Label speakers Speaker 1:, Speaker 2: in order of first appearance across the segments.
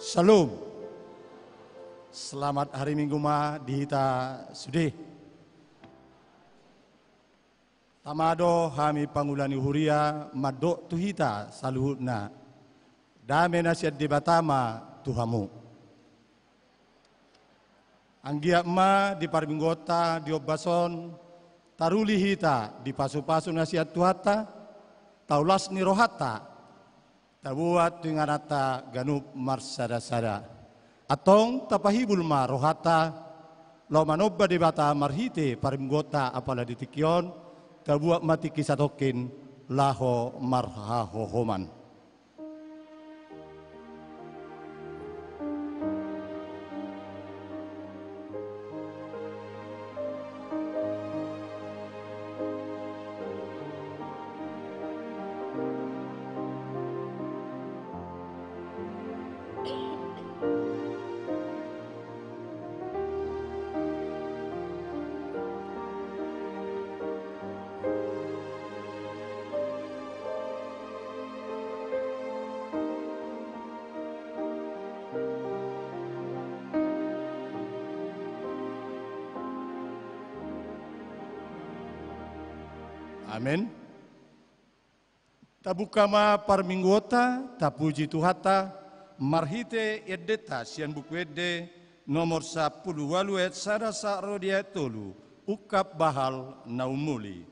Speaker 1: Shalom. Selamat hari Minggu ma dihita sudih. Tamado hami pangulani huria madok tuhita saluhutna. Dame nasihat debatama Tuhamu. Anggia ma di parminggota di obason taruli hita di pasu-pasu nasihat Tuhata taulas ni rohata tabuat tinganata ganup marsada-sada atong tapahibul ma rohata lau manobba debata marhite parminggota apala ditikyon tabuat mati kisatokin laho marhahohoman. Amin. Tabukama parminggota, tapuji Tuhata, marhite edeta sian buku ede nomor 10 waluet sarasa rodia tolu, ukap bahal naumuli.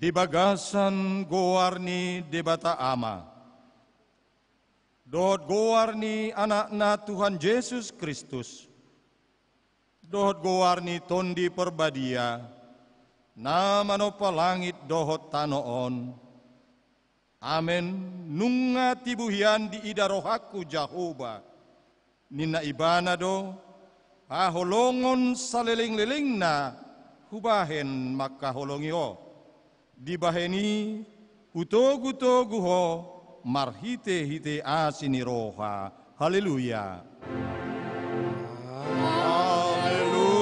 Speaker 1: Di bagasan gowarni debata ama. Dohot gowarni anakna Tuhan Yesus Kristus. Dohot gowarni tondi perbadia. Nama nopa langit dohot tanoon. Amen. Nunga tibuhian di ida rohaku Jahoba. Nina ibana do. Aholongon saliling-liling na. Hubahen maka holongio. Dibaheni utogu-togu ho marhite-hite asini roha. Haleluya. Haleluya.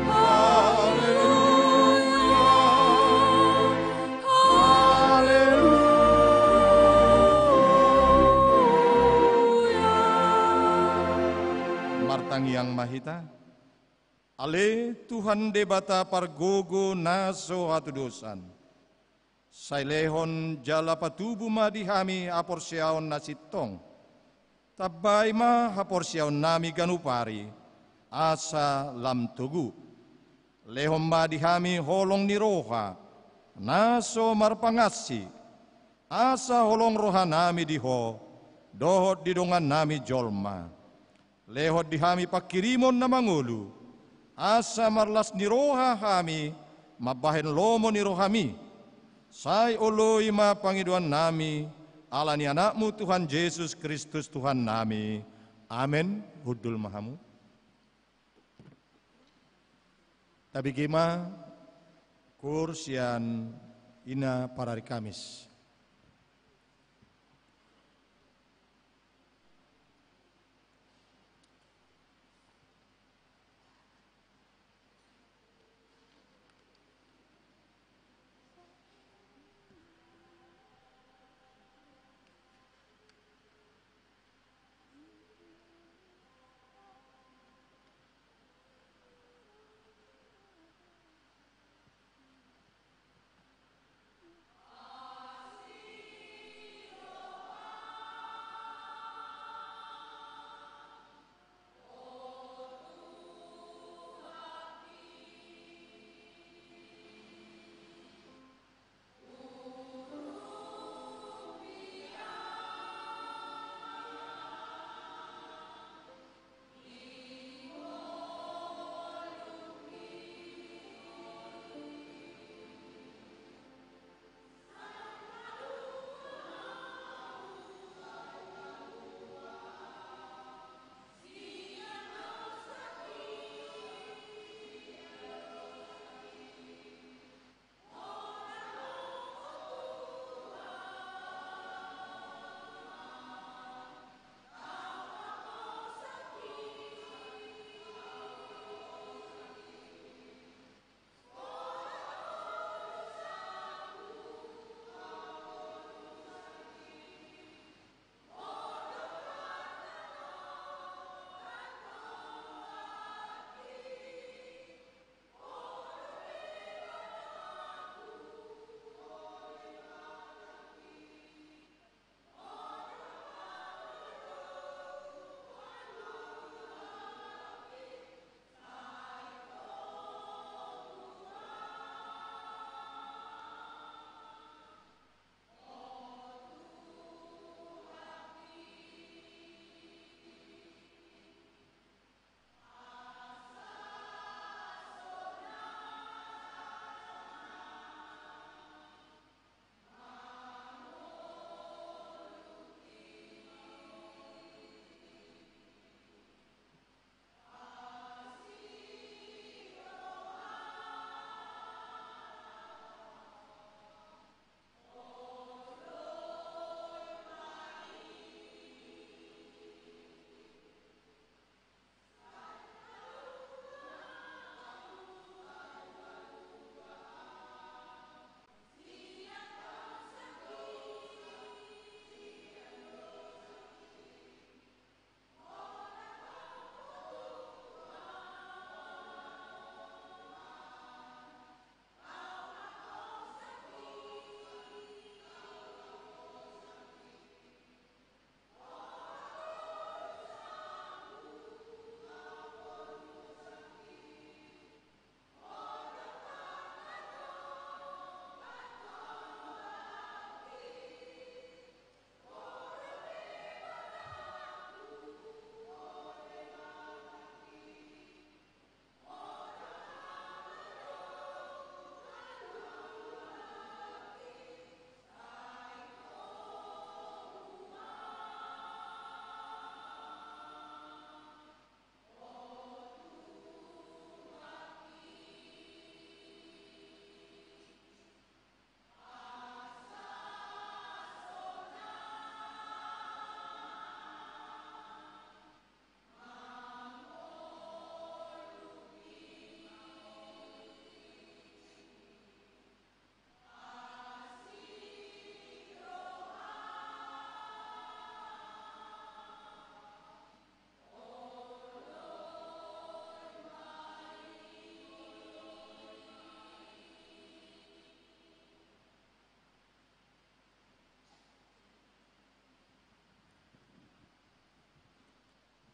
Speaker 1: Haleluya. Haleluya. Martang yang mahita. Ale Tuhan debata pargogo naso hatudosan. Sailehon jala patubu madihami aporsiaon nasitong. Tabay ma haporsiaon nami ganupari. Asa lam tugu. Lehon madihami holong ni roha. Naso marpangasi. Asa holong roha nami diho. Dohot didongan nami jolma. Lehot dihami pakirimon na mangulu. Asa marlas ni roha hami mabahen lomo ni rohami, sai oloi ma pangiduan nami, alani anakmu Tuhan Yesus Kristus Tuhan nami. Amin. Hudul mahamu. Tabi gema kursian ina parari Kamis.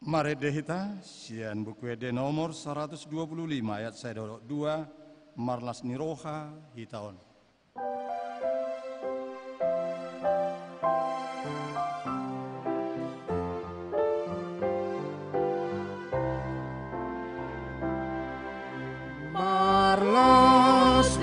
Speaker 2: Mari dehita, sian buku ede nomor 125 ayat 2, marlas niroha hitaon.
Speaker 3: Marlas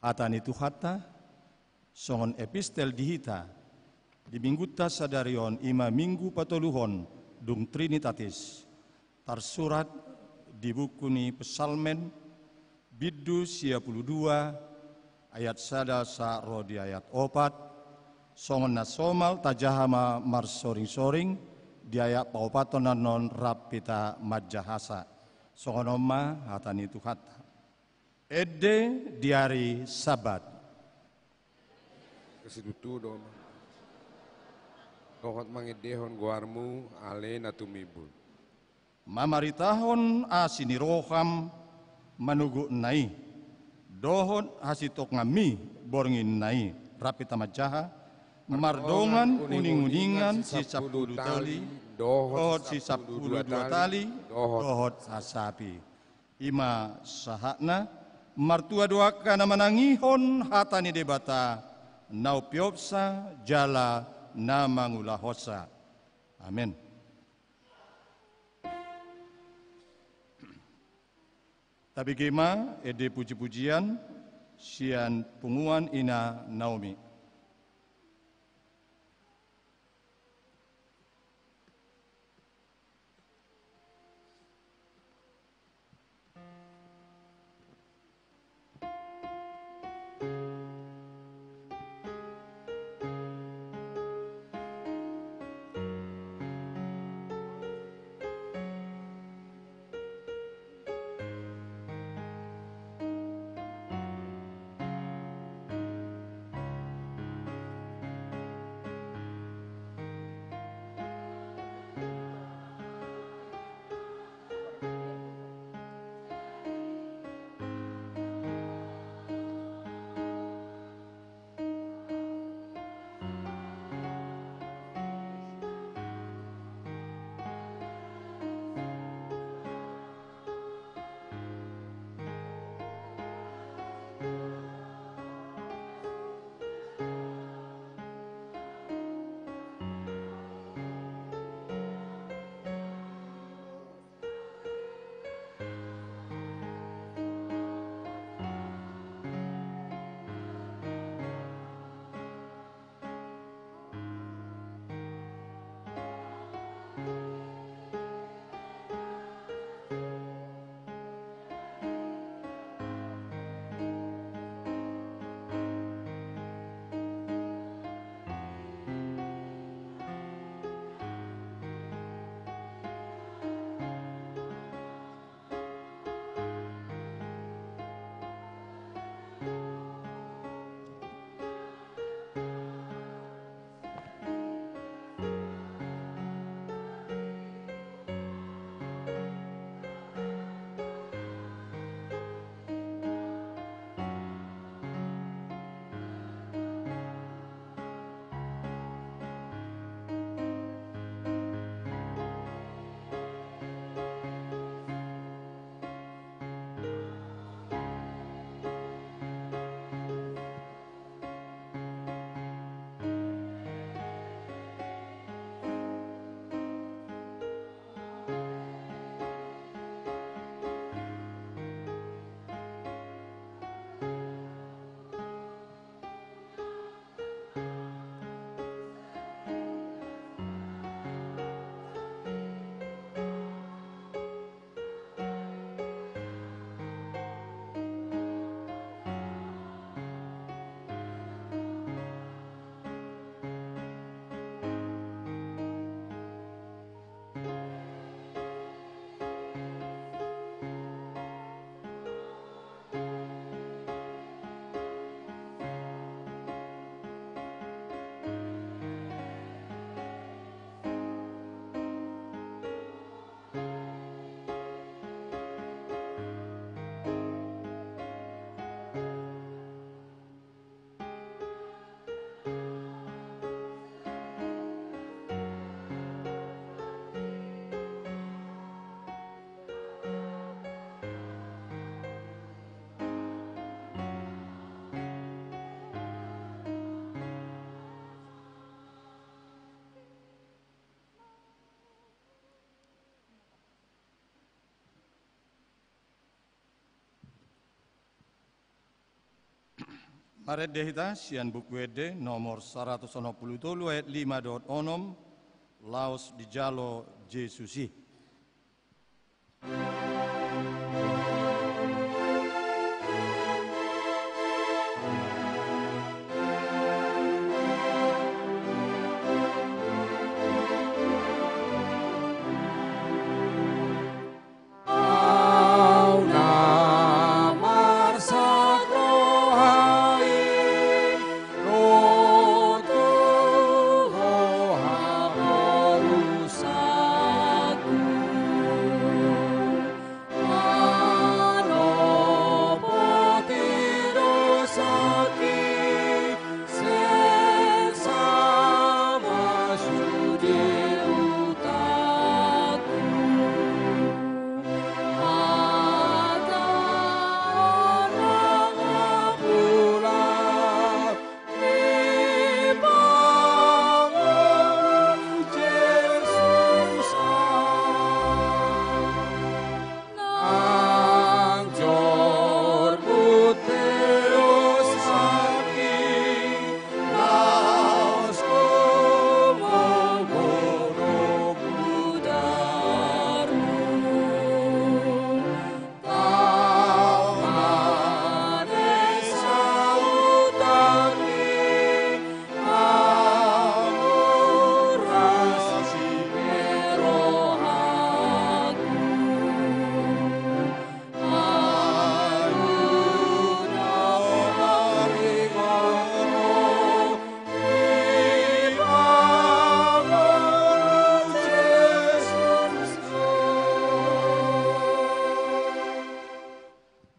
Speaker 1: Atani Tuhata, songon epistel dihita, di mingguta sadarion ima minggu patoluhon dung Trinitatis, tersurat di buku ni Pesalmen, biddu 52, ayat sada sa rodi ayat opat, songon nasomal tajahama mar soring-soring, di ayat paupaton non rapita majahasa, songon oma hatani Tuhata. Ede di hari Sabat.
Speaker 3: Kesidutu doma. Dohot mangedehon guarmu ale natumibul.
Speaker 1: Mamaritahon asini roham manugu nai. Dohot hasitok ngami borngin nai. Rapi tamajaha. Mardongan uning-uningan si 10 tali. Dohot si 10 tali. Dohot asapi. Ima sahakna. Martua doaka na manangihon hatani debata. Naupiopsa jala na mangulahosa. Amin. Tapi gema ede puji-pujian sian punguan ina Naomi. Maret dehita sian buku ede nomor 167 ayat 5.6 Laos di Jalo Jesusi.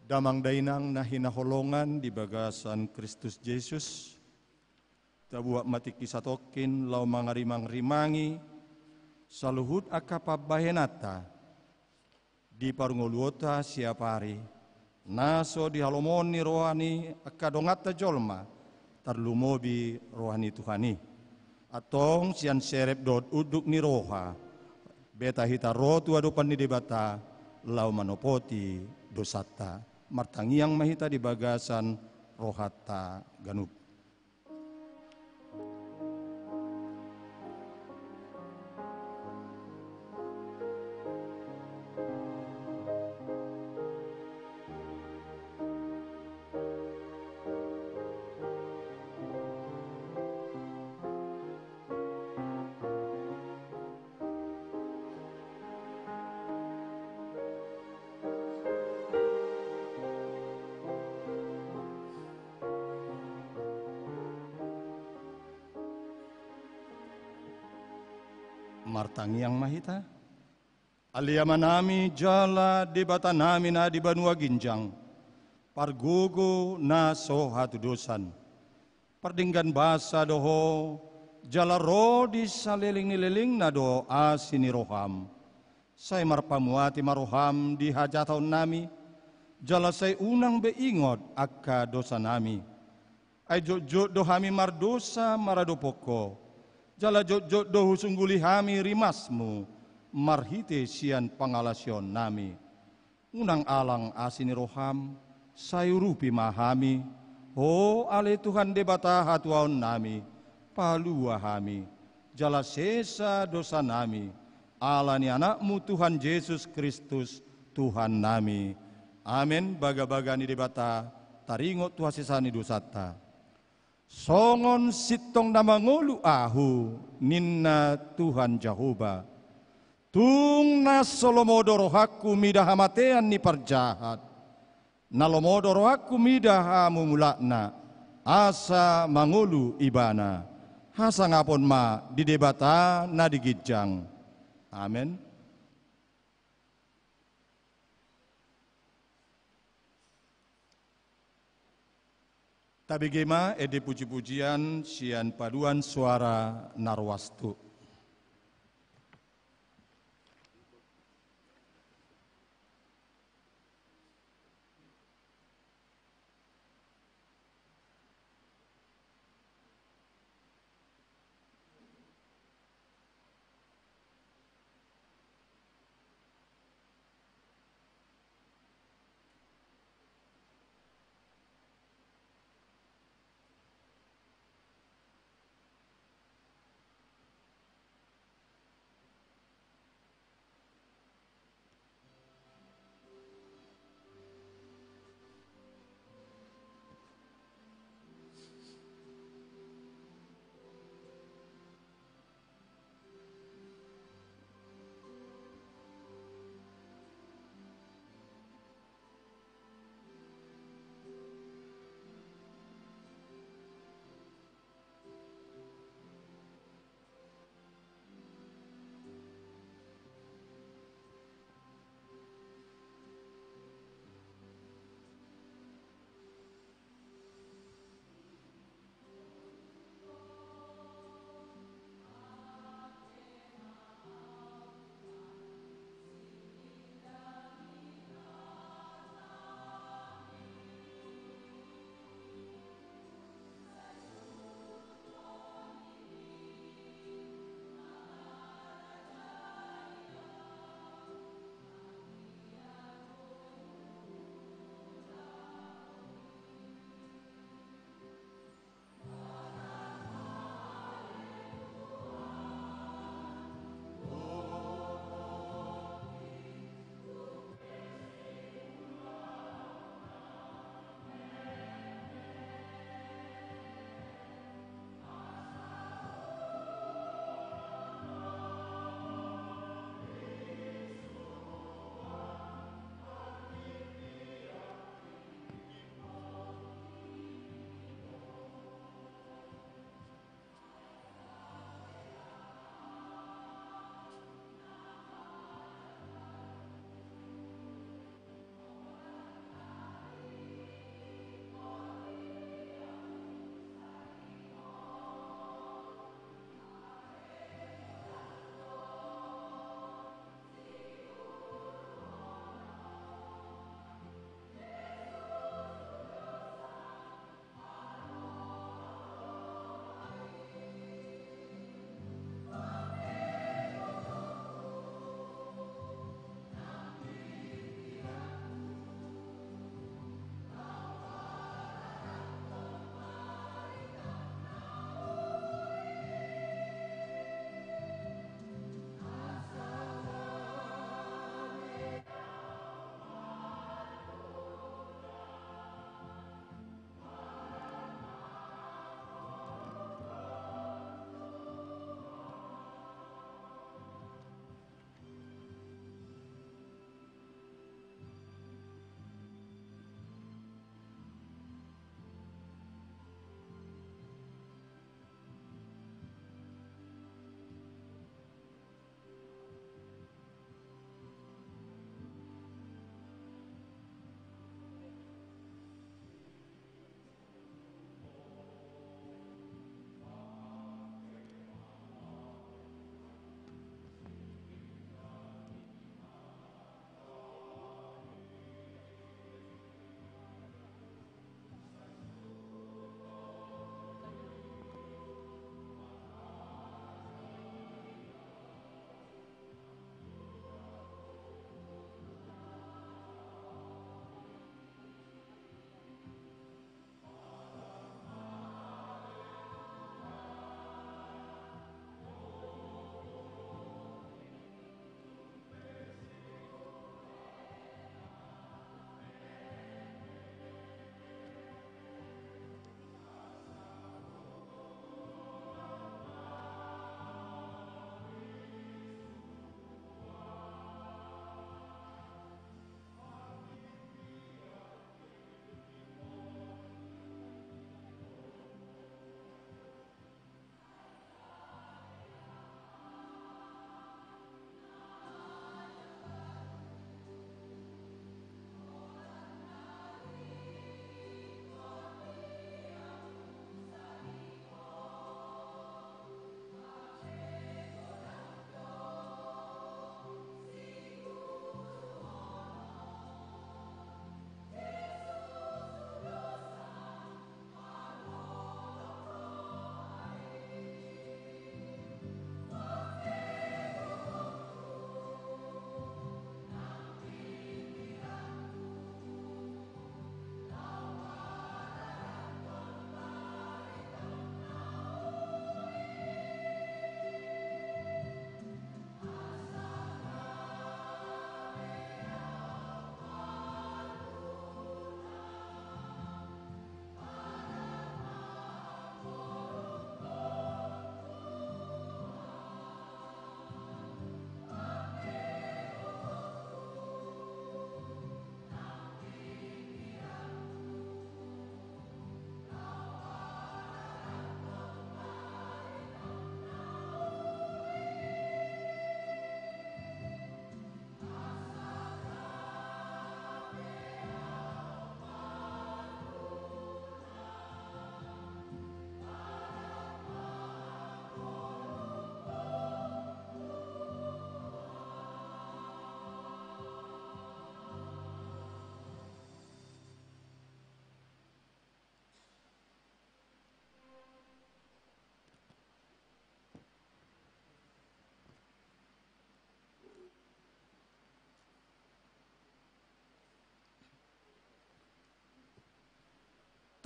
Speaker 1: Damang dainang na hinaholongan di bagasan Kristus Yesus, tabuak mati kisatokin lau mangarimang-rimangi, saluhut akapabahenata, di parungoluota siapari, naso di halomoni rohani akadongata jolma, tarlumobi rohani Tuhani, atong sian serep dot uduk ni roha, beta hita rotu adupan ni debata, lau manopoti dosata. Martangiang mahita di bagasan rohata ganup. Martangiang mahita. Aliamanami jala debata nami na di Banua Ginjang. Pargugo na sohatu dosan. Pardinggan basa doho jala ro di saliling-liling na do asini roham. Say marpamuati maroham di hajataon nami. Jala say unang beingot akka dosa nami. Ay jod dohami mardosa maradopoko. Jala jod dohu sungguli hami rimasmu, marhite sian pangalasyon nami. Unang alang asini roham, sayurupi mahami, ho ale Tuhan debata hatuaon nami, palua hami. Jala sesa dosa nami, ala ni anakmu Tuhan Yesus Kristus, Tuhan nami. Amin, baga-baga ni debata, taringot tuhasisani dosata. Songon sitong na mangulu ahu ninna Tuhan Jehovah. Tung na solomodoro hakku midahamatean ni parjahat. Nalomodoro hakku midahamu mulakna. Asa mangulu ibana. Hasa ngapon ma di debata na digijang. Amin. Tabigema ede puji-pujian sian paduan suara narwastu.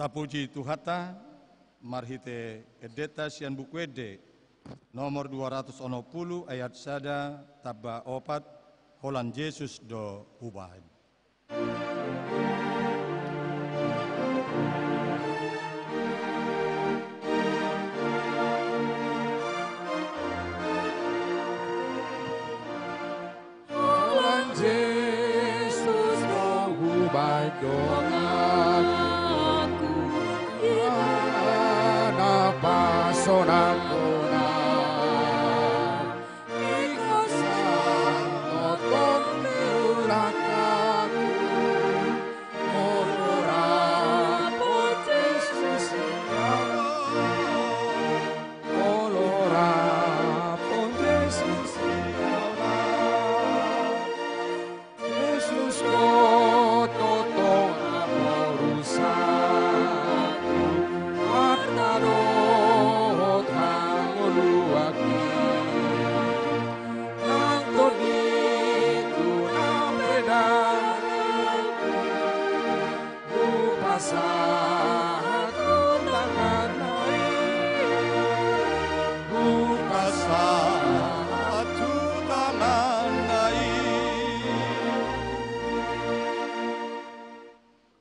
Speaker 1: Tapuji Tuhata, marhite edeta sian bukwede, nomor 260 ayat sada taba opat, holan Yesus do hubain.
Speaker 3: Holan Yesus do hubain doaku, anak pasonanku.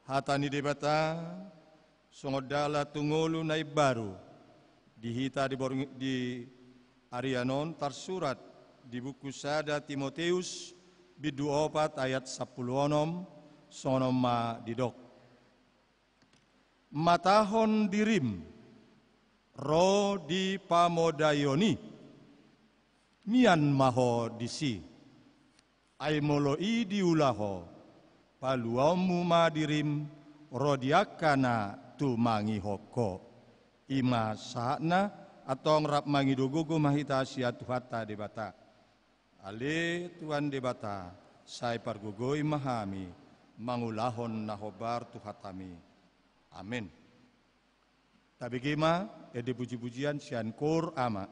Speaker 1: Hatani debata songodala tungolu nai baru dihita di Arianon tersurat di buku Sada Timoteus bidu opat ayat 10 sonoma didok. Matahon dirim ro di pamodayoni mian maho disi aimoloi diulaho paluamu madirim rodiakana tu mangi hoko ima sahna atau ngerap mangi dogogo mahita sia tuhata debata ale tuan debata sai pargogoi mahami mangulahon nahobar tuhatami amin. Tabigima ede puji-pujian sian kor ama.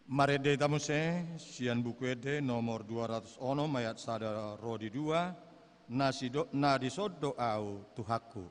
Speaker 1: Marede tamuse sian bukuede nomor 206 ayat sada rodi 2 na disodo au Tuhaku.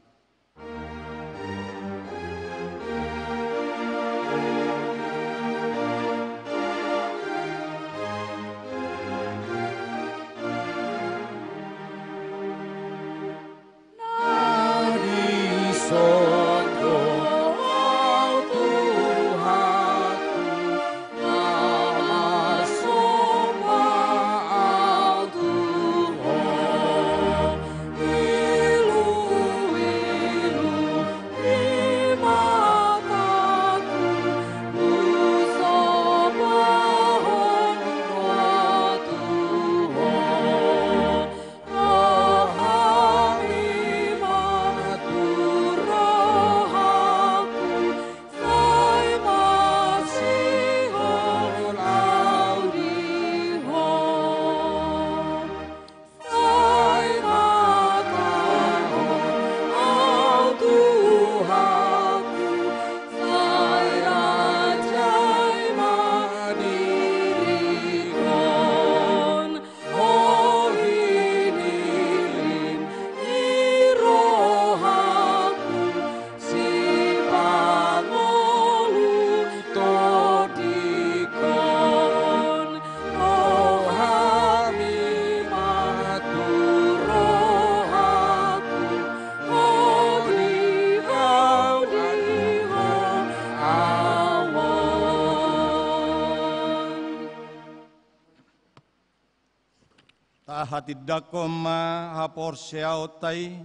Speaker 1: Hatidakon ma haporseao tai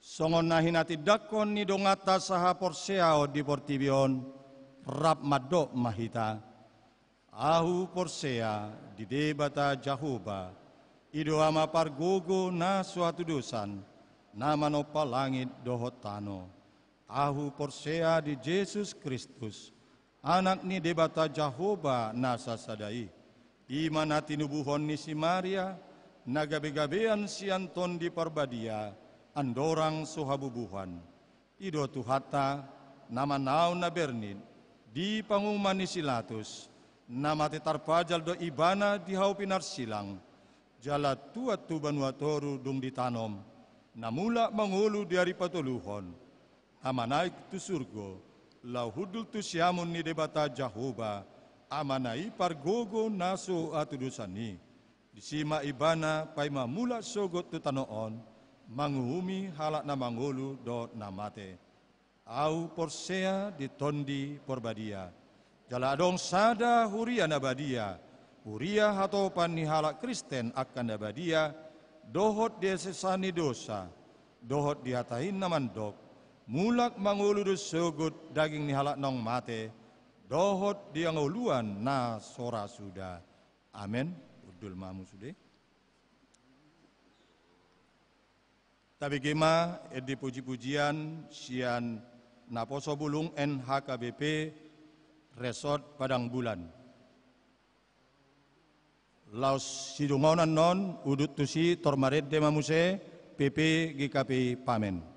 Speaker 1: songon nahin hatidakon ni dongata sa haporseao di portibion rap madok mahita ahu porsea di debata Jahoba ido ama pargogo na suatu dosan nama nopa langit dohotano ahu porsea di Yesus Kristus anak ni debata Jahoba nasa sadai iman hati nubuhon ni si Maria, nagabe-gabean si Anton di Parbadia, andorang suhabubuhan. Ido tuhata, nama naun na bernid, di panguman ni Silatus, nama tetarpajal do ibana di haupinar silang, jala tuat tu banuatoru dung ditanom, namula mangulu dari patuluhon, nama naik tu surgo, lau hudul tu siamun ni debata Jahoba, amanai pargogo naso atudusani disima ibana pai mamula sogot tu tanoon manguhumi halak na mangulu do namate au porsea di tondi porbadia jala adong sada huria nabadia huria hatopan ni halak Kristen akan nabadia dohot dia sesani dosa dohot diatahin namandok mulak mangulu do sogot daging ni halak nong mate dohot dia nguluan na sora sudah. Amin. Udul mamu sudah. Tapi gema di puji-pujian sian naposo bulung NHKBP Resort Padang Bulan. Laos sidungonan non udut tusi tormaret de mamuse PP GKP Pamen.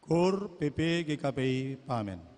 Speaker 1: KUR PP GKPI Pamen.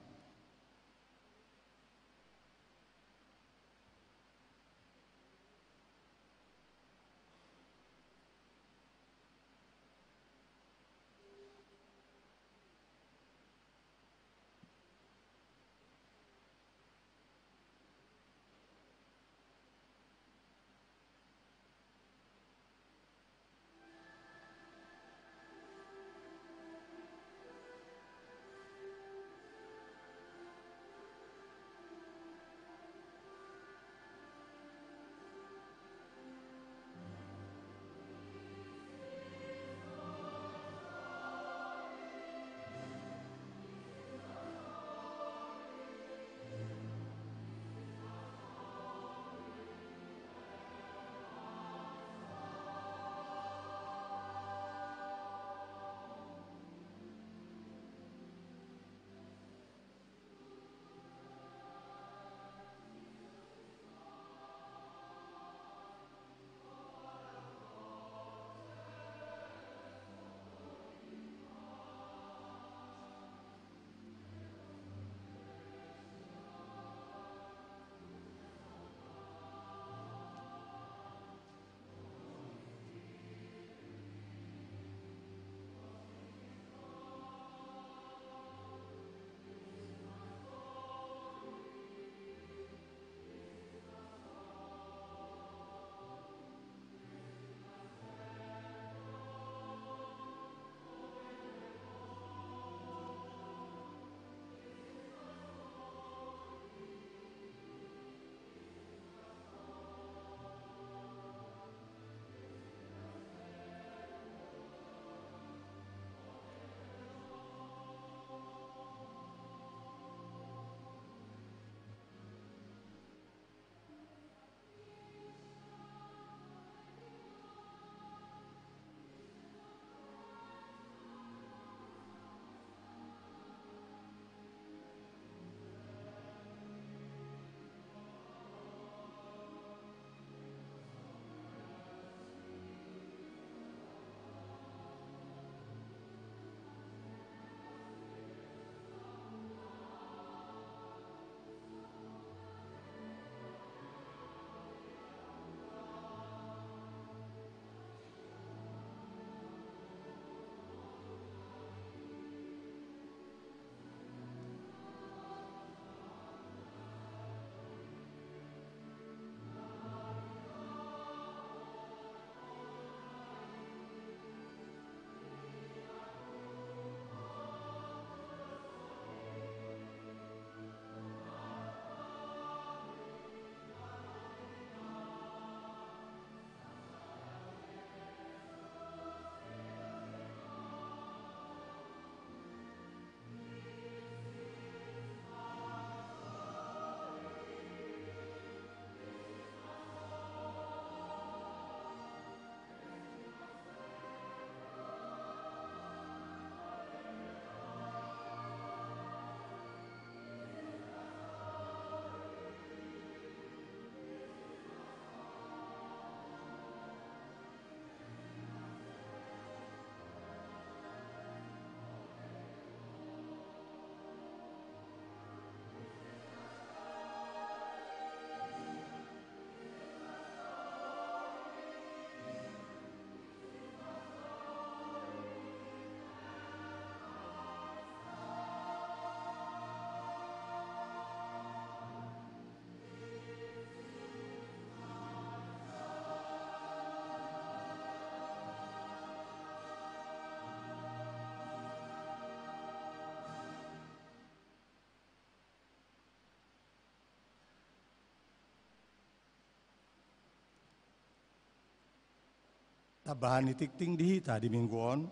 Speaker 1: Tabahan itikting dihita di mingguon,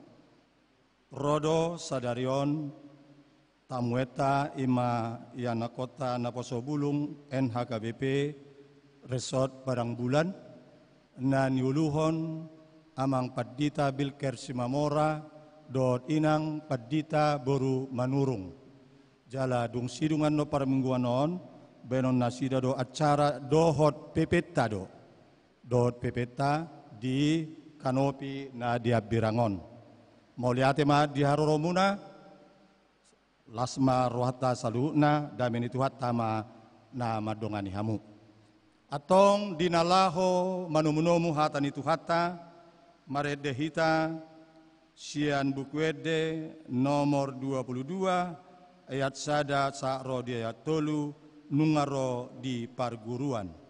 Speaker 1: rodo sadarion, tamueta ima yana kota naposo bulung NHKBP, resort Padang Bulan, na niuluhon amang paddita bilker simamora, dot inang paddita boru manurung. Jala dung sidungan no para mingguan on, benon nasida do acara dohot pepeta do, dot pepeta di kanopi na diabirangon. Mauliate ma di haroromuna lasma rohata saluhna damen itu hatama na madongani hamu. Atong dinalaho manumunomu hatan itu hata marede hita sian bukuede nomor 22 ayat sada sakro di ayat tolu nungaro di parguruan.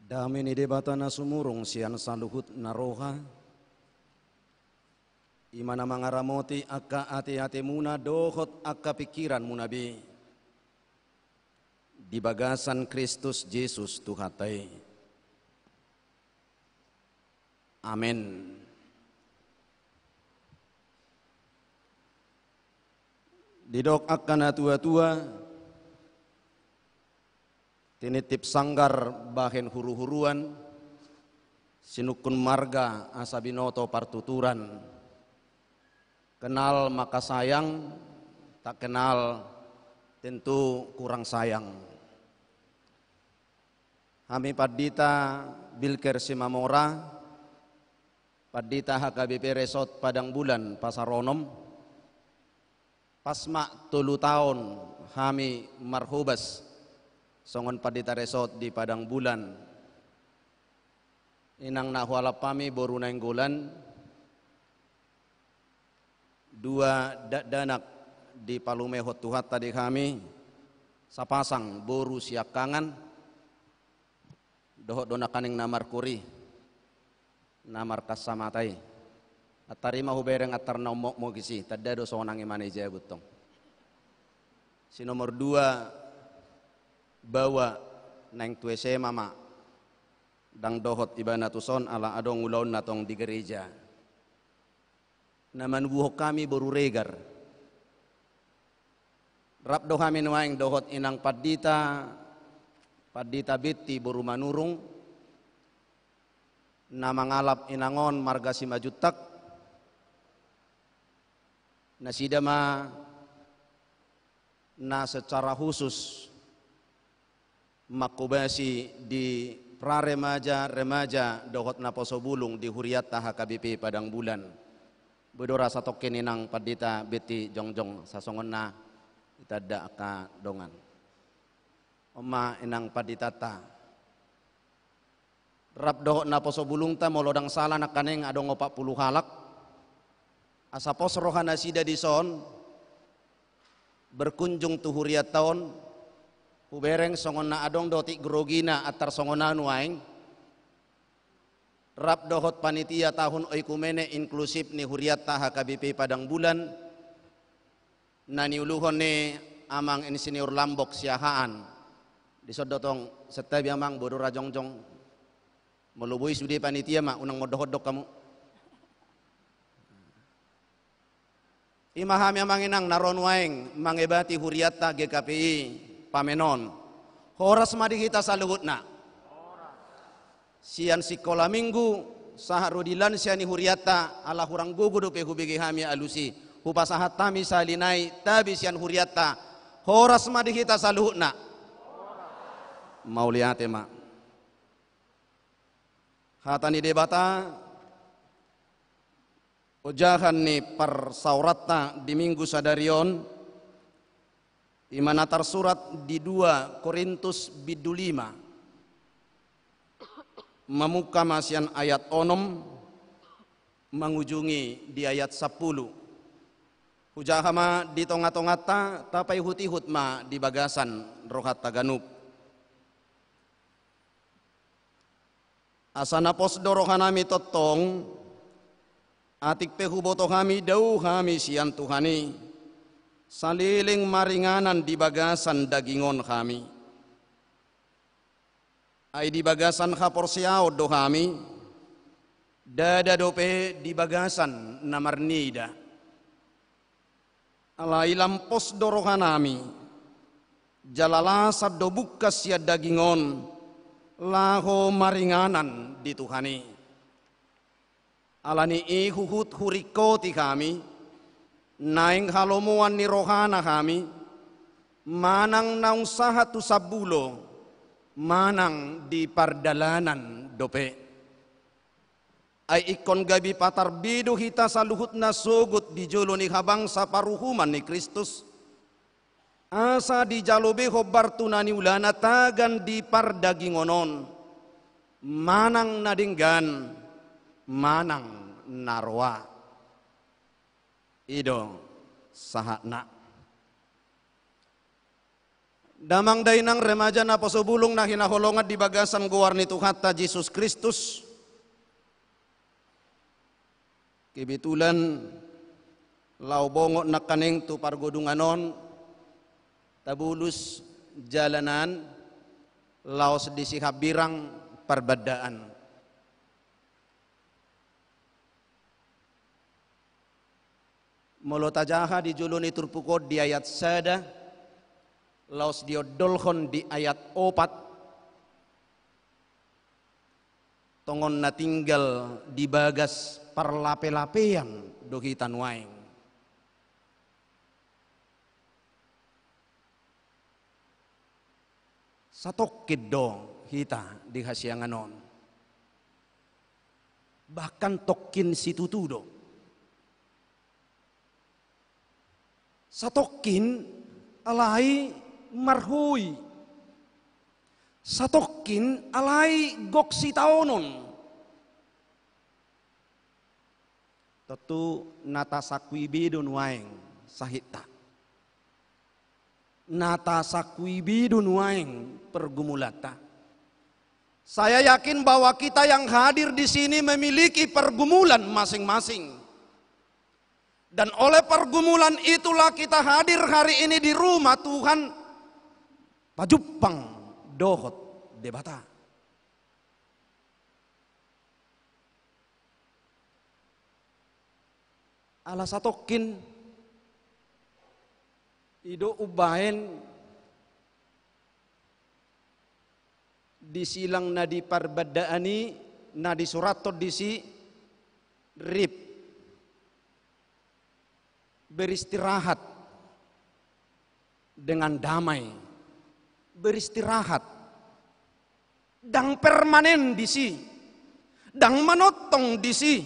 Speaker 4: Damini debatana sumurung sian saluhut naroha imana mangaramoti akka ati-ati muna dohot akka pikiran munabi di bagasan Kristus Yesus Tuhatai. Amin. Didok akkana tua-tua tinitip sanggar bahen huru-huruan sinukun marga asabinoto partuturan kenal maka sayang tak kenal tentu kurang sayang. Kami Padita Bilker Simamora Padita HKBP Resort Padang Bulan Pasaronom pasma 3 tahun kami marhubas songon Padita Resort di Padang Bulan inang nahualap kami boru nainggolan 2 danak di Palumehot Tuhat tadi kami sapasang boru siakangan dohot donakaning namar kuri namar kasamatai atari mahubereng atar naumok mo gisi tadado sonang imane jaya butong si nomor 2 bawa nang tuese mama dang dohot ibana tuson ala adong ulaun natong di gereja naman buhok kami boru regar rap do kami nuaing dohot inang Padita Bitti boru manurung na mangalap inangon marga si majutak na sidama na secara khusus makubasi di remaja dohot na posobulung di Huriata HKBP Padang Bulan bedora satokin inang Padita Bitti jongjong sasongon na itada ka dongan oma inang Padita ta rap dohot na posobulung ta molodang sala na kaneng adong 40 halak Asapos rohana sida di son berkunjung tu huriat tahun hubereng songon na adong doti grogina atar songona nuaing rap dohot panitia tahun oikumene inklusif ni huriat taha KBP Padang Bulan nani uluhon ni amang insinyur Lambok siahaan disodotong setabi amang bodo rajongjong melubui sudi panitia mak unang modohodok kamu imahami amang inang naron waing mangebati huriata GKPI pamenon horas madi kita saluhutna sian sikola minggu saharudilan siani huriata ala hurang gugu dope hubigi hami alusi hupasahat tami salinai tabi sian huriata horas madi kita saluhutna mauliate ma hatani debata ujahan ni persaurata di minggu sadarion imanatar surat di 2 Korintus bidu 5 memuka masian ayat onom mengujungi di ayat 10 hujahama di tonga-tongata tapai hutihut ma di bagasan rohat taganub asana pos dorohanami totong atik pehuboto kami dau kami sian Tuhani saliling maringanan di bagasan dagingon kami ay di bagasan kaporsiao do kami dada dope di bagasan namarnida alai lampos dorohanami jalalasa do bukas ya dagingon laho maringanan di Tuhani alani ihuhut hurikoti kami naing halomuan ni rohana kami manang naung sahatu sabulo manang di pardalanan dope ay ikon gabi patarbido hita saluhut na sugut di jolo ni habang sa paruhuman ni Kristus asa di jalobe hobartunani ulana tagan di pardagingonon manang nadinggan manang narwa ido sahakna damang dainang remaja na posobulong na hinaholongan di bagasan guwarni Tuhata Jesus Kristus kebetulan laubongo na kaning tu pargodunganon tabulus jalanan laos di sihabirang perbedaan molotajaha di juluni turpukod di ayat sada laos diodolhon di ayat 4 tongon na tinggal di bagas parlape-lapean dohitan waing satokid do hita di hasianganon bahkan tokin situtudo satokin alai marhui satokin alai goksitaonon tentu nata sakwibidun waing sahita nata sakwibidun waing pergumulata saya yakin bahwa kita yang hadir di sini memiliki pergumulan masing-masing dan oleh pergumulan itulah kita hadir hari ini di rumah Tuhan Pajupang dohot debata ala satokin ido ubahen disilang na di parbadaani na di surato disi rip beristirahat dengan damai beristirahat dang permanen disi dang manotong disi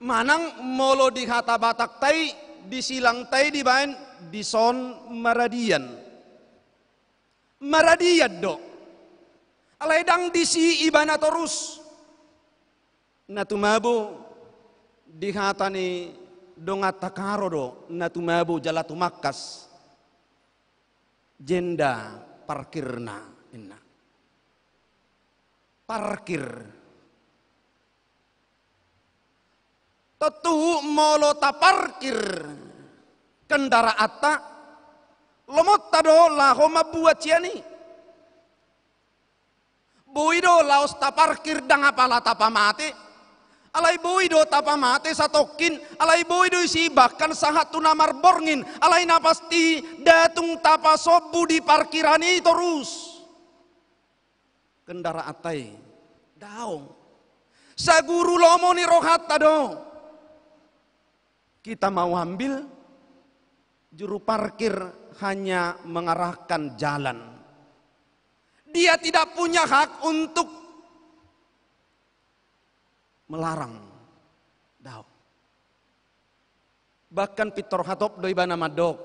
Speaker 4: manang molo di hata batak tai disilang tai di bain dison maradian do alai dang disi ibana torus natumabo di hata ni dongata karo do na tumabu jalatu makkas jenda parkirna inna parkir tetu molo ta parkir kendaraata lomot tado laho mabuat ciani boido laos ta parkir dang apala tapa mate alai boido tapa mate satokin alai boido isi bahkan sahat tunamar borngin alai napasti datung tapa sobu di parkirani terus kendaraatai daong saguru lomo ni rohat tado kita mau ambil juru parkir hanya mengarahkan jalan. Dia tidak punya hak untuk melarang. Bahkan Pitor Hatop doi bana madok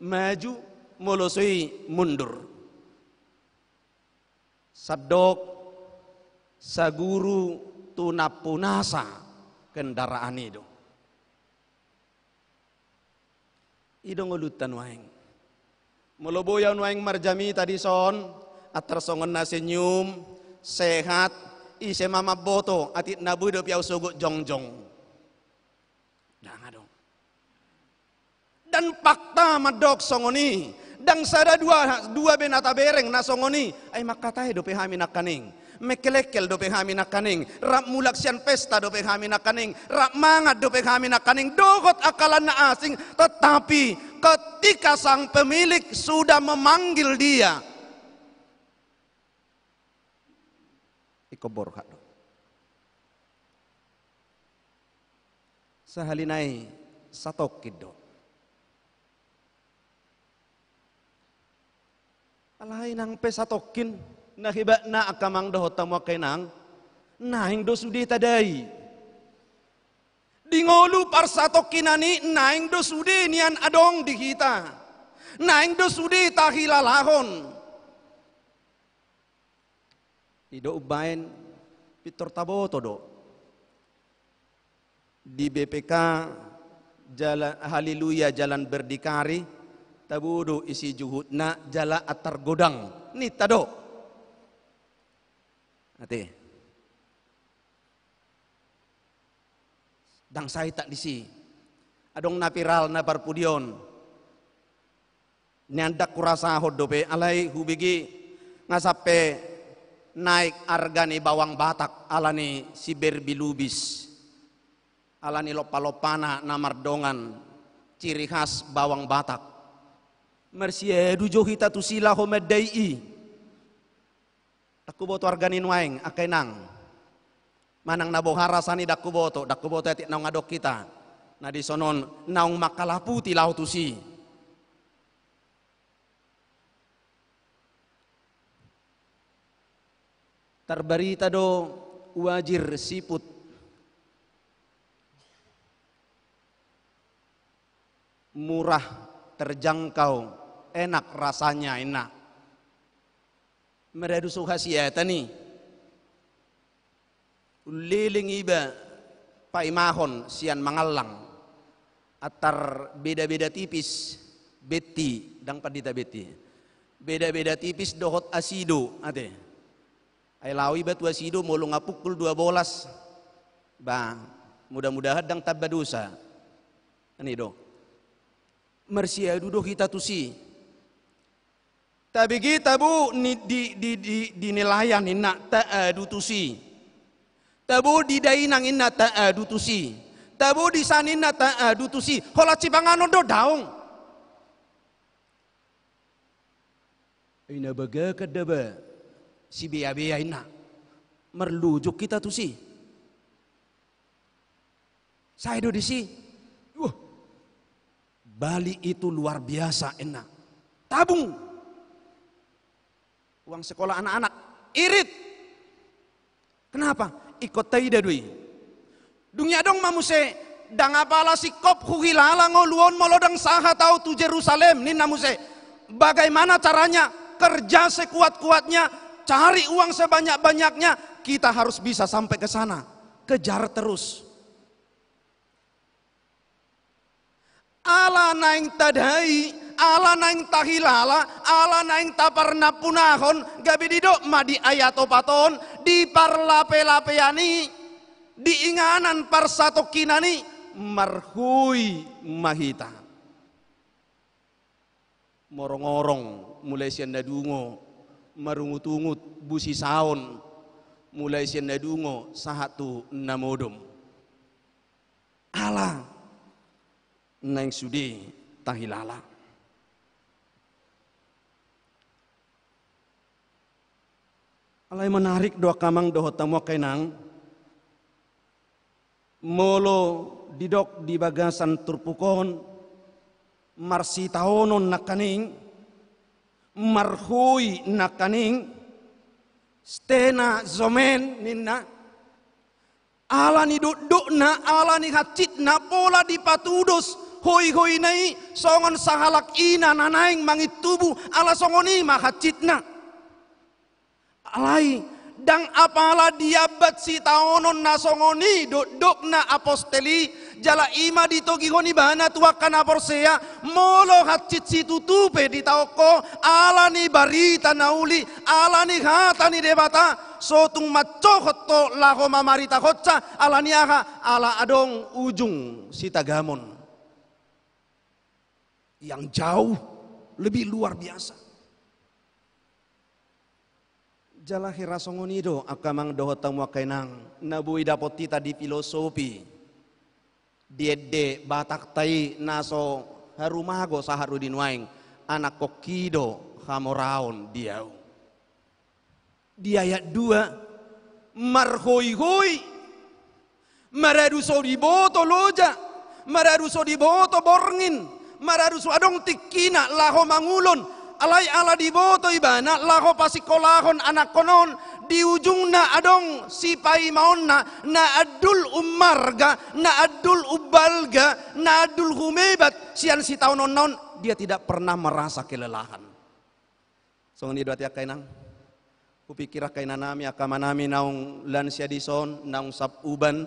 Speaker 4: maju molosoi mundur. Sadok saguru tunapunasa kendaraan itu. Idong ulutan waeng. Meloboyan waeng marjami tadi son, atar songon na senyum, sehat, ise mama boto, atit nabu do piau sogo jongjong. Dang adong. Dan fakta madok songoni, dang sada dua benata bereng na songoni, ay makatai do pehami nakaning. Mekelekel do pehami nakaning, rap mulak sian pesta do pehami nakaning, rap mangat do pehami nakaning, dogot akalan na asing, tetapi ketika sang pemilik sudah memanggil dia, ikobor hado. Sahalinai satokid do. Alai nang pesatokin. Nahiba na akamang dohot tamu kenang naing do sudi tadai dingolu parsato kinani naing do sudi nian adong di kita naing do sudi tahilalahon ido ubain Pitor Taboto do di BPK jalan haleluya jalan berdikari tabudu isi juhudna jala atar godang nita do Ate, dang saya tak disi, adong napiral na parpudion, nyandak kurasa hodope alai hubigi ngasape naik argani bawang batak alani si berbilubis, alani lopalopana namardongan ciri khas bawang batak, mersiedu johita tu sila homedai. Daku boto arganin waeng akay nang manang nabohara sani daku boto etik naong adok kita na di sonon naong makalaputi lau tusi terberita do wajir siput murah terjangkau enak rasanya enak meredu suhasiata ni liling iba paimahon sian mangalang atar beda-beda tipis beti dang padita beti beda-beda tipis dohot asido ate ay lawi batu asido mulu ngapukul 12 ba mudah-mudahan dang tabadusa ani do mersiadu do kita tusi tapi kita bu di nelayan inna ta'adu tusi. Tabu di dainang inna ta'adu tusi. Tabu di saninna ta'adu tusi. Hola cibangano do daung. Ina baga kadaba si bea-bea inna. Merlujuk kita tusi. Saya do di si. Bali itu luar biasa inna. Tabung. Uang sekolah anak-anak irit. Kenapa? Ikut taida dui. Dunia dong mamuse dang apala sikop huhilala ngoluon molodang saha tahu tu Jerusalem nin namuse. Bagaimana caranya? Kerja sekuat-kuatnya, cari uang sebanyak-banyaknya, kita harus bisa sampai ke sana. Kejar terus. ala naing tadai, ala naing tahilala, ala naing taparna punahon, gabi didok ma di ayato paton, di parlape-lapeani, diinganan parsatokinani, marhui mahita. Morong-orong mulai sian dadungo, marungut-ungut busi saon, mulai sian dadungo sahatu namodom. Ala naing sudi tahilala. Alai menarik doa kamang doa tamu kainang. Molo didok di bagasan turpukon, marsi taonon nakaning, marhui nakaning, stena zomen ninna, ala ni duduk na, ala ni hacit na, pola di patudos, hoi nai, songon sahalak ina nanaing mangit tubuh, ala songoni mahacit na. Alai, dang apala diabat si taonon na songoni duduk na aposteli jala ima ditogihoni bana tuakan aporsea molo hacit si tutupe di taoko ala ni barita nauli ala ni hata ni debata sotung macohot to laho mamarita hotsa ala ni aha ala adong ujung si tagamon yang jauh lebih luar biasa. Jala hirasongonido akamang dohotang wakainang nabui dapoti tadi filosofi diede batak tai naso harumago saharudin waing anak kokido hamoraon diau di ayat 2 marhoi maradu so diboto loja maradu so diboto borngin maradu so adong tikina laho mangulon alai ala diboto ibana laho pasikolahon anak konon di ujungna adong sipai maonna na adul umarga na adul ubalga na adul humebat sian si taunon non dia tidak pernah merasa kelelahan. So ni dua tiak kainang kupikir kainanami akamanami naung lansia dison naung sab uban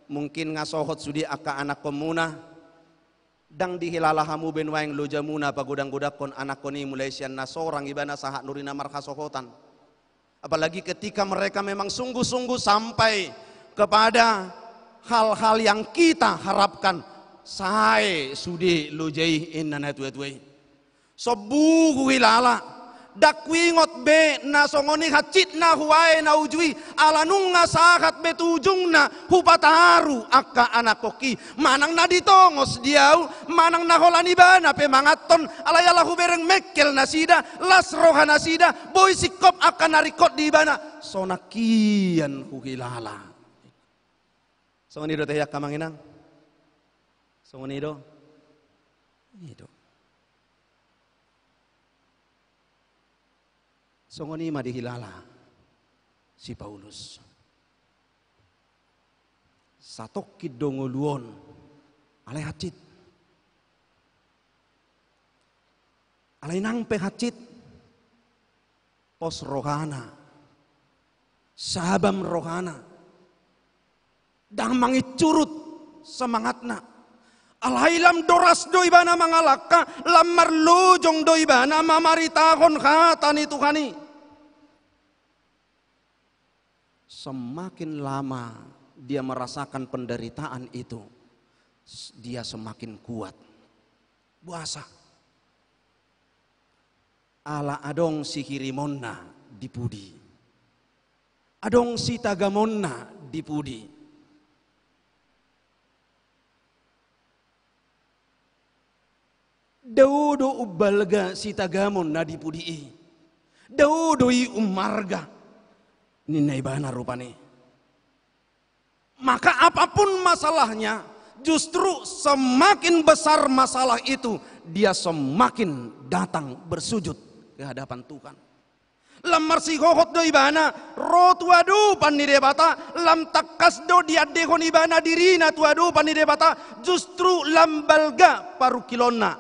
Speaker 4: mungkin ngasohot sudi aka anak komuna dang dihilalahamu ben waeng lojamuna pagudang-gudakon anak koni mulai sian nasorang ibana sahak nurina marhasohotan. Apalagi ketika mereka memang sungguh-sungguh sampai kepada hal-hal yang kita harapkan. Sae sudi lojai inna tuwe-tuwe. Sobuhu hilala. Dakwingot be nasongoni hacit na huwae na ujui alanung sahat betujung na hupataru akka anak koki manang na ditongos diau manang na holani bana pe mangaton alayala hubereng mekel nasida las roha nasida boy sikop akan narikot di bana sonakian huhilala songoni do teh kamanginang songoni do itu songoni ma dihilala si Paulus satokid dongoluon alai hacit alai nang pe hacit pos rohana sahabam rohana dang mangicurut semangatna alhailam doras doibana mangalaka lamar lujong doibana mamaritahon khatani Tuhani. Semakin lama dia merasakan penderitaan itu, dia semakin kuat. Puasa. Ala adong sihirimonna dipudi. Adong sitagamonna dipudi. Daudo ubalga sitagamon na dipudi. Daudo i umarga. Ninai bana rupane. Maka apapun masalahnya, justru semakin besar masalah itu, dia semakin datang bersujud ke hadapan Tuhan. Lam marsi hohot do ibana, ro tuadu pani debata, lam takas do diadehon ibana dirina tuadu pani debata, justru lam balga parukilona.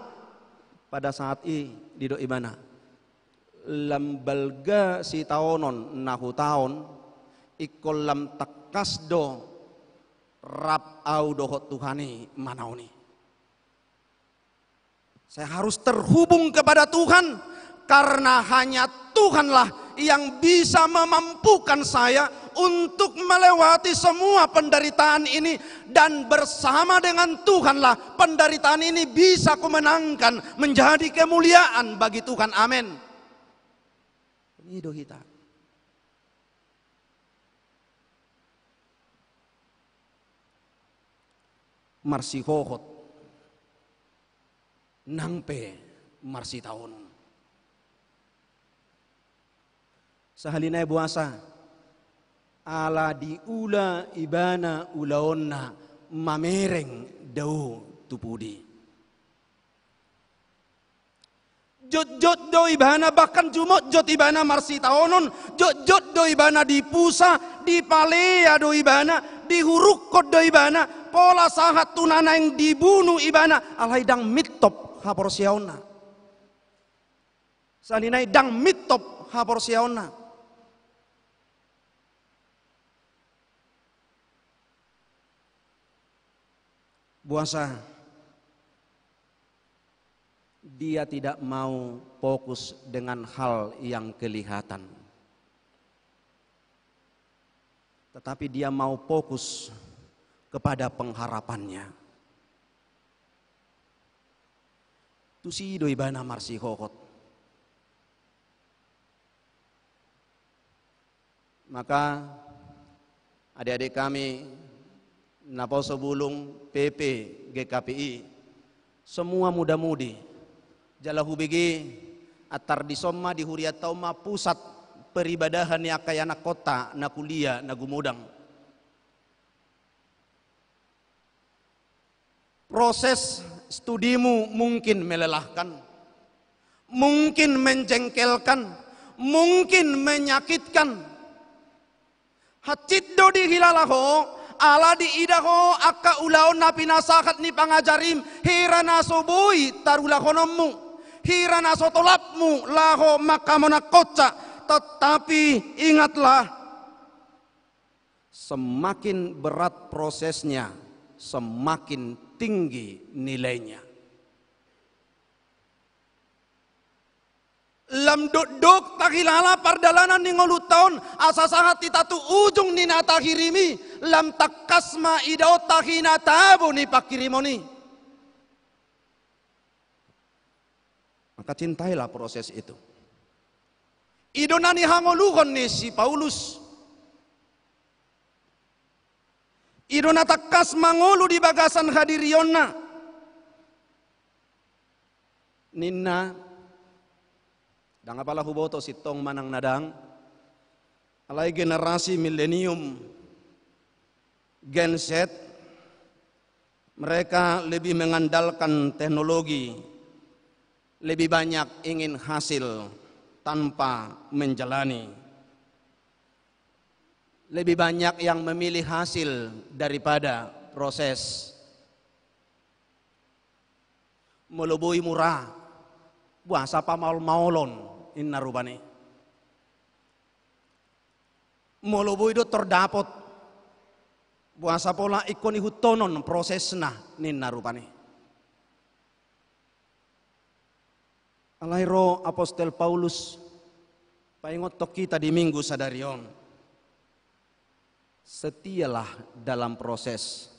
Speaker 4: Pada saat di do ibana. Lambalga si taonon nahu taon ikol lam takas do rap au dohot Tuhani manauni Saya harus terhubung kepada Tuhan, karena hanya Tuhanlah yang bisa memampukan saya untuk melewati semua penderitaan ini, dan bersama dengan Tuhanlah penderitaan ini bisa kumenangkan menjadi kemuliaan bagi Tuhan. Amin. Ini doa kita. Marsi hohot nangpe marsi tahun sahalinai buasa ala diula ibana ulaonna mamereng dau tupudi jot do ibana, bahkan jumot jot ibana marsi taonon, jot do ibana di pusa, di palea do ibana, di hurukot do ibana, pola sahat tunana yang dibunuh ibana, alai dang mitop haporsiaona. Salinai dang mitop haporsiaona. Buasa dia tidak mau fokus dengan hal yang kelihatan, tetapi dia mau fokus kepada pengharapannya. Tu si doi bana marsi hokot. Maka adik-adik kami Naposo Bulung, PP, GKPI, semua muda-mudi jalahu begi atar di somma di huriat tauma pusat peribadahan ya kayana kota na kuliah na gumudang. Proses studimu mungkin melelahkan, mungkin menjengkelkan, mungkin menyakitkan. Hatid do di hilalaho ala di idaho akka ulaon na pinasakat ni pangajarim hirana sobui tarulahonommu. Hirana sotolapmu laho makamona koca, tetapi ingatlah, semakin berat prosesnya, semakin tinggi nilainya. Lam dok takilala pardalanan ni ngolu taon asasahat titatu ujung ni natahirimi lam takasma idao tahina tabu ni pakirimoni. Maka cintailah proses itu. Idonani hangoluhon ni si Paulus. Idona takas mangolu di bagasan hadirionna. Ninna dangapala huboto sitong manang nadang. Alai generasi milenium Gen Z, mereka lebih mengandalkan teknologi, lebih banyak ingin hasil tanpa menjalani. Lebih banyak yang memilih hasil daripada proses. Melubui murah, buasa pamal-maulon inna rubani. Melubui do terdapot, buasa pola ikoni hutonon prosesna ninna rubani. Alairo Apostel Paulus paingot tok kita di minggu sadarion. Setialah dalam proses,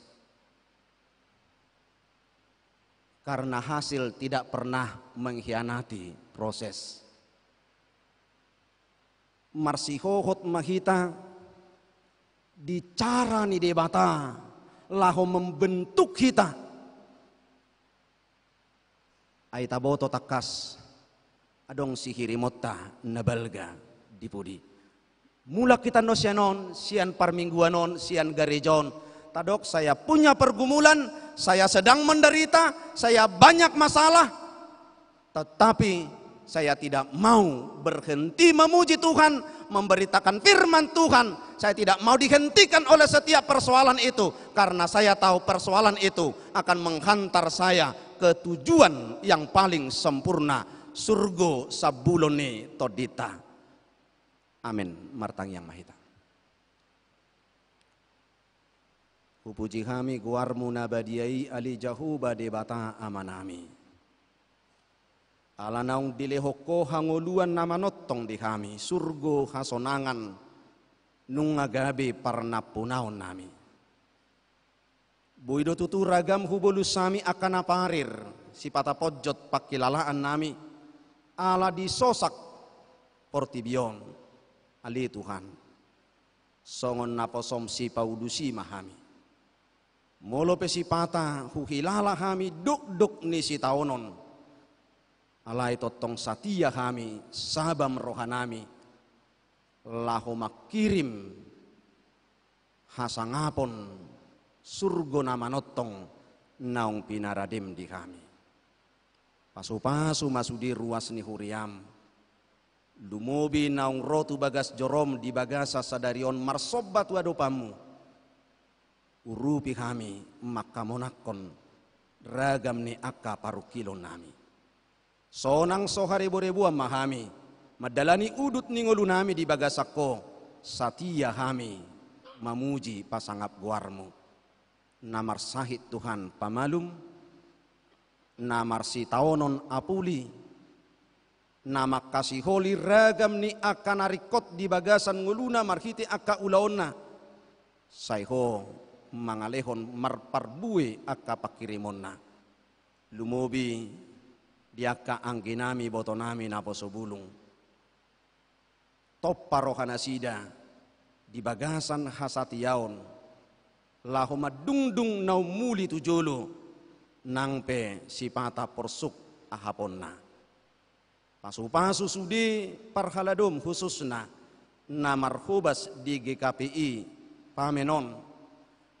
Speaker 4: karena hasil tidak pernah mengkhianati proses. Marsihohot mahita di cara ni debata laho membentuk kita. Aita boto takas adong sihirimota nabalga dipudi. Mula kita no sianon, sian parmingguanon, sian garejon. Tadok saya punya pergumulan, saya sedang menderita, saya banyak masalah. Tetapi saya tidak mau berhenti memuji Tuhan, memberitakan firman Tuhan. Saya tidak mau dihentikan oleh setiap persoalan itu, karena saya tahu persoalan itu akan menghantar saya ke tujuan yang paling sempurna. Surgo sabulone todita. Amin. Martang yang mahita. Kupuji kami guarmu nabadiai ali jahuba debata amanami. Ala naung dilehoko hangoluan nama notong di kami, surgo hasonangan nung agabe parnapunaon nami. Buido tutu ragam hubulus sami akan aparir, sipata pojot pakilalaan nami, ala disosak portibion, ali Tuhan. Songon naposom si paudusi mahami. Molo pesipata huhilala kami duk ni si taonon. Alai totong satia kami sabam rohanami. Lahu makirim hasangapon surgo nama notong naung pinaradim di kami. Pasu-pasu masudi ruas ni huriam. Lumobi naung rotu bagas jorom di bagasa sadarion marsobat wadopamu. Urupi kami makamonakon ragam ni akka parukilon nami. Sonang sohari borebuam mahami. Madalani udut ningolu nami di bagasako. Satia kami mamuji pasangap guarmu. Namar sahid Tuhan pamalum. Namar si taonon apuli. Nama kasih holi ragam ni akan arikot di bagasan nguluna marhiti akka ulaonna. Saiho mangalehon marparbue akka pakirimonna. Lumobi diaka angginami botonami naposo bulung. Toppa rohanasida di bagasan hasatiaon. Lahu madungdung naumuli tujolo nangpe sipata porsuk ahaponna. Pasu-pasu sudi parhaladom khususna namar hubas di GKPI pamenon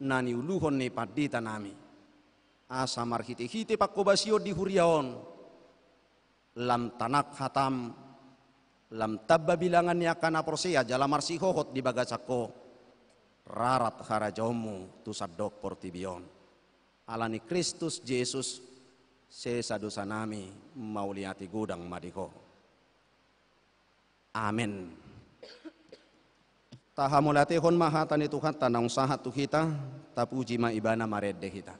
Speaker 4: nani uluhon ni padita nami. Asa marhiti-hiti pakobasio di huriaon. Lam tanak hatam lam tabba bilangan ni akan aprosia jalamar si hohot di bagasako. Rarat harajomu tusadok portibion. Alani Kristus Yesus sesa dosa nami mauliati gudang madiko. Amin. Tahamulatihon mahatan itu Tuhan tanang sahat tu kita tapuji ma ibana maredde kita.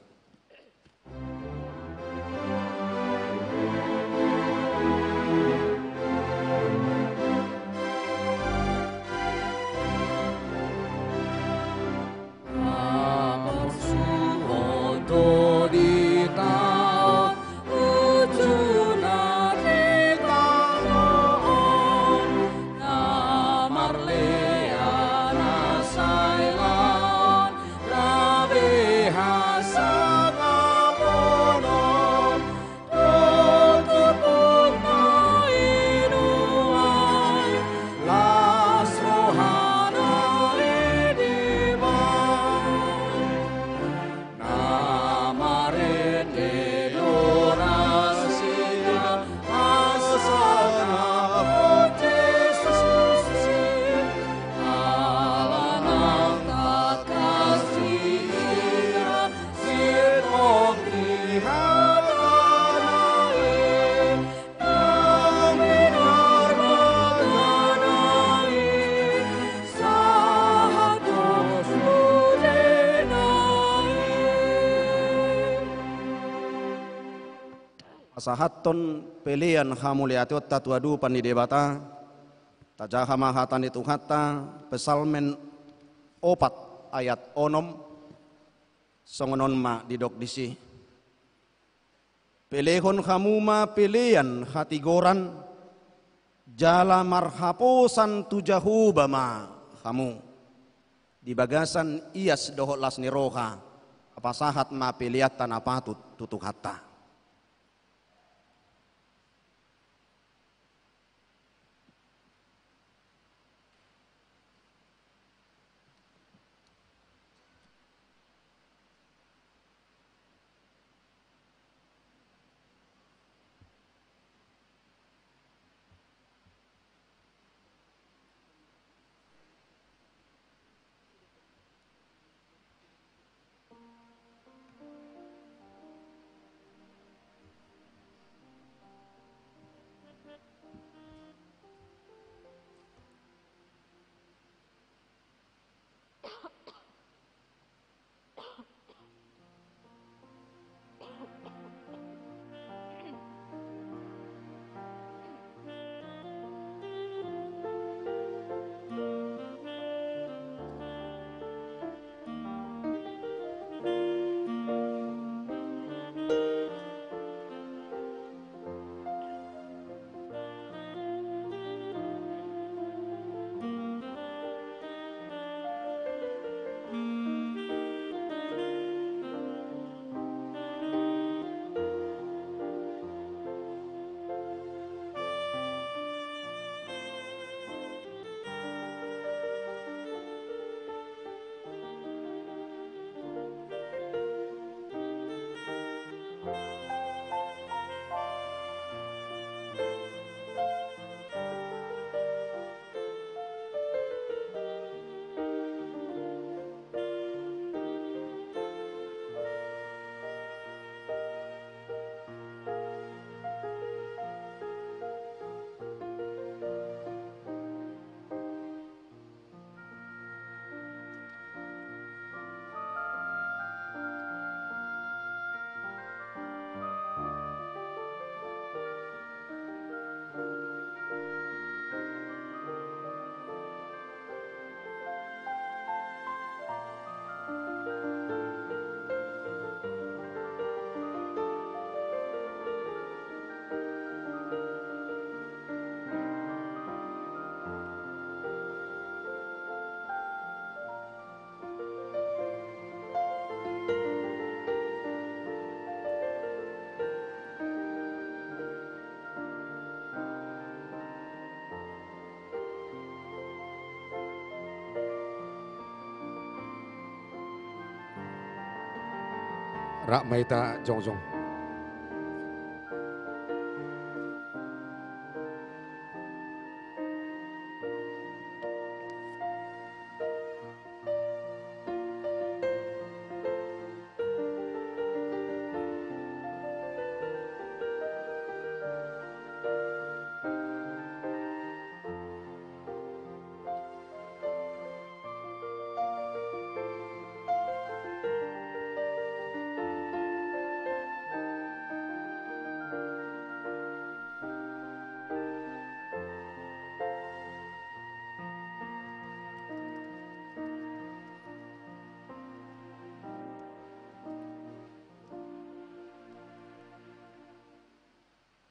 Speaker 4: Sahaton pelian hamuliatot tatuadu panidebata tajaha mahatan itu hatta pesalmen 4 ayat onom songonon ma didok disi pelehon hamuma pelian hatigoran jala marhaposan tujahubama kamu di bagasan ias dohot las niroha apa sahat ma peliat tanapatut tutuk hatta.
Speaker 3: Rak Maita Jongjong.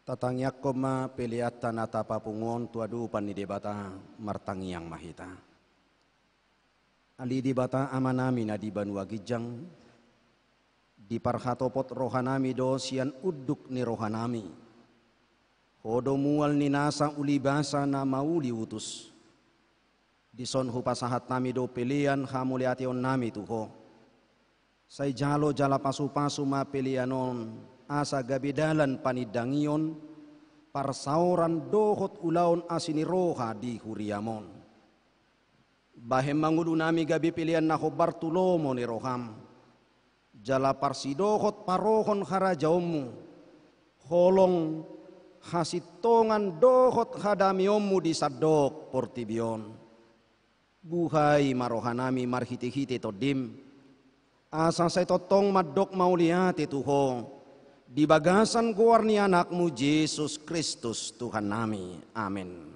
Speaker 4: Tatangyak koma peliatan atapa pungon tuadu panidebata martangiang mahita. Ali dibata amanami na di Banua Gijang, di parhatopot rohanami do sian uduk ni rohanami. Hodo mual ni nasa ulibasa na mauli utus. Di son hupasahat nami do pelian hamuliation nami tuho. Say jalo jala pasu-pasu ma pelianon. Asa gabidalan panidangion, parsauran dohot ulaon asiniroha di huriamon. Bahem mangudu nami gabi pilihan naho Bartulomo ni roham. Jala parsidohot parohon harajaomu, holong hasitongan dohot hadamiomu di sadok portibion. Buhay marohanami marhiti-hiti todim, asa say totong madok mauliati tuho. Di bagasan guarni anakmu Yesus Kristus Tuhan nami. Amin.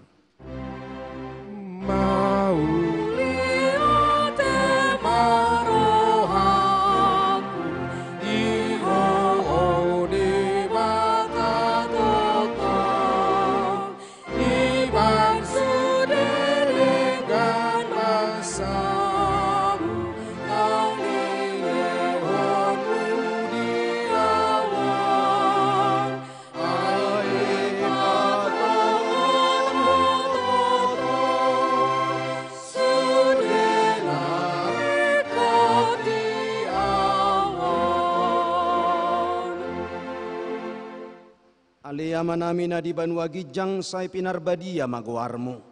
Speaker 4: Aliyaman namin na di Banua Gijang say pinarbadia maguarmu,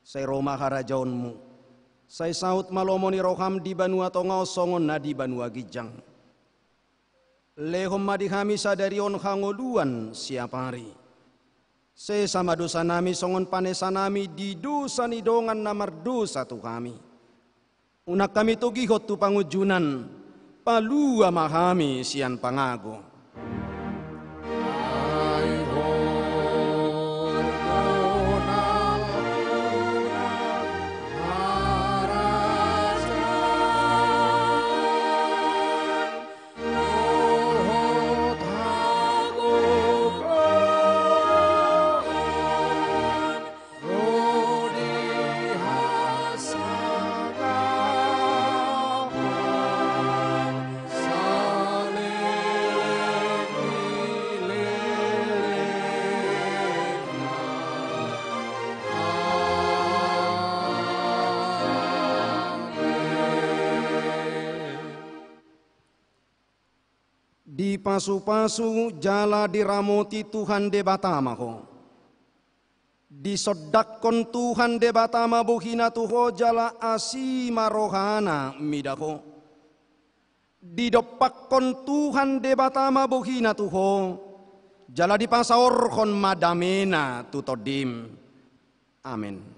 Speaker 4: say Roma harajaonmu, say saut malomo ni roham di Banua Tongao songon na di Banua Gijang. Lehom madihami sadarion hangoluan siapari. Say sama dosa nami songon panesa nami di dosa ni dongan namar dosa tu kami. Unak kami tugihot tu pangujunan, palua mahami sian pangago. Di pasu-pasu jala diramoti Tuhan de batamaho. Di sodakon Tuhan de batama buhina tuho jala asima rohana midaho. Di dopakon Tuhan de batama buhina tuho jala di pasaorkon madamena tutodim. Amin.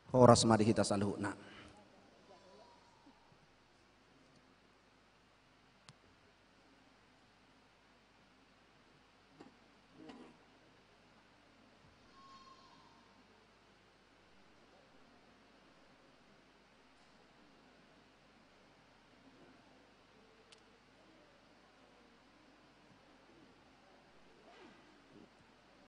Speaker 4: Horas madihita saluhna.